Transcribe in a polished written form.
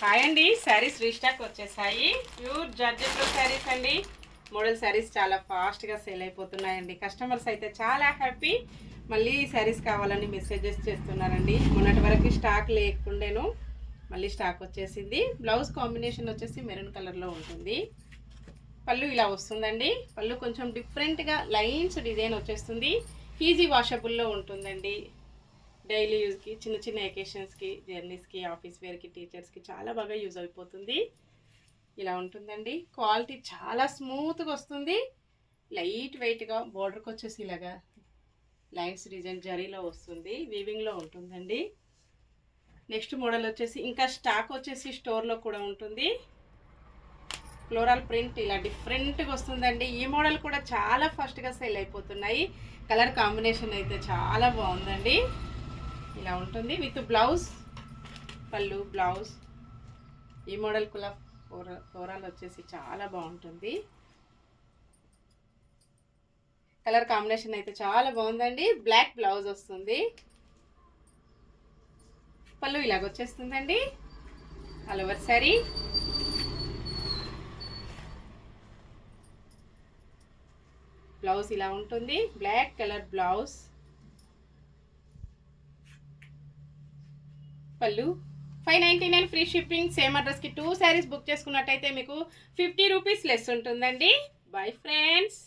Hi అండి, saris restock వచ్చేసాయి. Pure జార్జెట్లో saris అండి. మోడల్ శారీస్ చాలా ఫాస్ట్గా సేల్ అయిపోతున్నాయండి. కస్టమర్స్ అయితే చాలా హ్యాపీ. మళ్ళీ శారీస్ కావాలని మెసేజెస్ చేస్తున్నారండి. మొన్నటి వరకు స్టాక్ లేకుండాను మళ్ళీ స్టాక్ వచ్చేసింది. బ్లౌజ్ కాంబినేషన్ వచ్చేసి మెరూన్ కలర్లో ఉంటుంది. పళ్ళు ఇలా వస్తుందండి. పళ్ళు కొంచెం డిఫరెంట్గా లైన్స్ డిజైన్ వచ్చేస్తుంది. ఈజీ వాషబుల్లో ఉంటుందండి. డైలీ యూజ్కి, చిన్న చిన్న ఎకేషన్స్కి, జర్నీస్కి, ఆఫీస్ వేర్కి, టీచర్స్కి చాలా బాగా యూజ్ అయిపోతుంది. ఇలా ఉంటుందండి. క్వాలిటీ చాలా స్మూత్గా వస్తుంది. లైట్ వెయిట్గా బోర్డర్కి వచ్చేసి ఇలాగా లైన్స్ డిజైన్ జరీలో వస్తుంది. వీవింగ్లో ఉంటుందండి. నెక్స్ట్ మోడల్ వచ్చేసి ఇంకా స్టాక్ వచ్చేసి స్టోర్లో కూడా ఉంటుంది. ఫ్లోరల్ ప్రింట్ ఇలా డిఫరెంట్గా వస్తుందండి. ఈ మోడల్ కూడా చాలా ఫాస్ట్గా సేల్ అయిపోతున్నాయి. కలర్ కాంబినేషన్ అయితే చాలా బాగుందండి. ఇలా ఉంటుంది విత్ బ్లౌజ్, పళ్ళు, బ్లౌజ్. ఈ మోడల్ కూడా ఫ్లోరల్ వచ్చేసి చాలా బాగుంటుంది. కలర్ కాంబినేషన్ అయితే చాలా బాగుందండి. బ్లాక్ బ్లౌజ్ వస్తుంది. పళ్ళు ఇలాగ వచ్చేస్తుందండి. All over sari. బ్లౌజ్ ఇలా ఉంటుంది. బ్లాక్ కలర్ బ్లౌజ్, పళ్ళు. 599 ఫ్రీ షిప్పింగ్. సేమ్ అడ్రస్కి 2 శారీస్ బుక్ చేసుకున్నట్టయితే మీకు 50 రూపీస్ లెస్ ఉంటుందండి. Bye friends.